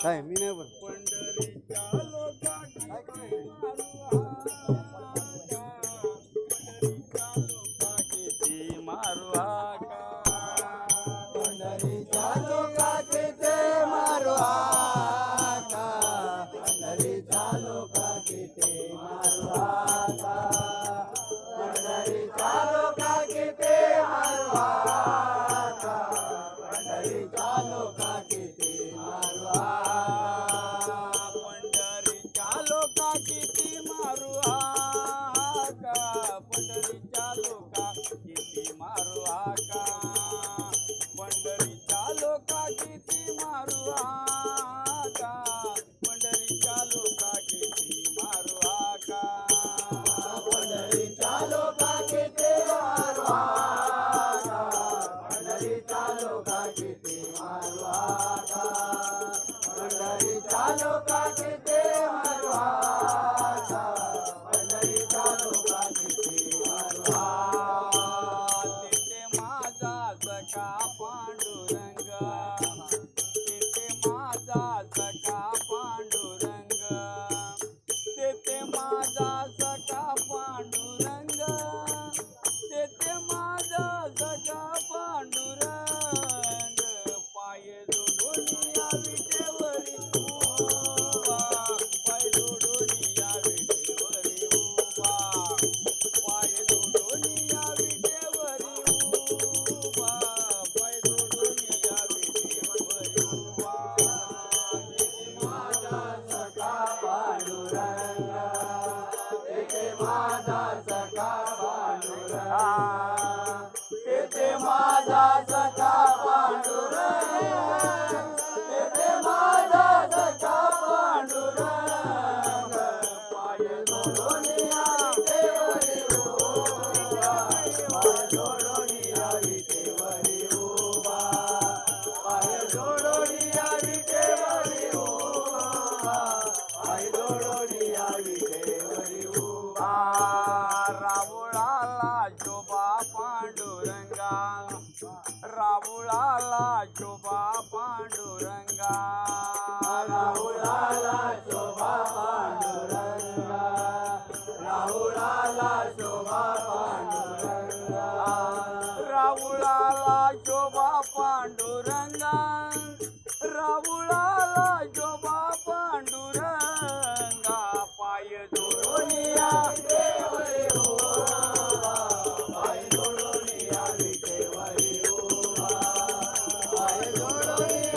काय मी नाही पण पंढरीच्या लोकांची मारू हाका पंढरीच्या लोकाचे ते मारो हाका पंढरीच्या लोकाचे ते मारो हाका पंढरीच्या लोकाचे ते मारो हाका पंढरीच्या लोकाचे ते मारो हाका पंढरीच्या लोका किती मारू हाका पंढरीच्या लोका किती मारू हाका पंढरीच्या लोका किती मारू हाका पंढरीच्या लोका किती मारू हाका पंढरीच्या लोकाचे ते मारो हाका पंढरीच्या लोकाचे ते मारो हाका पंढरीच्या लोकाचे ते मारो हाका पंढरीच्या लोकाचे ते मारो हाका तिथे माझा सखा पांडुरंग तिथे माझा सखा पांडुरंग तिथे माझा सखा पांडुरंग तिथे माझा सखा पांडुरंग पाय जोडून या विटेवरी उभा पाय जोडून या विटेवरी उभा पाय जोडून या विटेवरी उभा पाय जोडून या विटेवरी उभा माझा सखा पांडुरंग तेथे माझा सखा पांडुरंग तेथे माझा सखा पांडुरंग तेथे माझा सखा पांडुरंग पाय जोडून या विटेवरी उभा पाय जोडून या विटेवरी उभा पाय जोडून या विटेवरी उभा पाय जोडून या विटेवरी उभा रावळाला शोभा पांडुरंगा रावळाला शोभा पांडुरंगा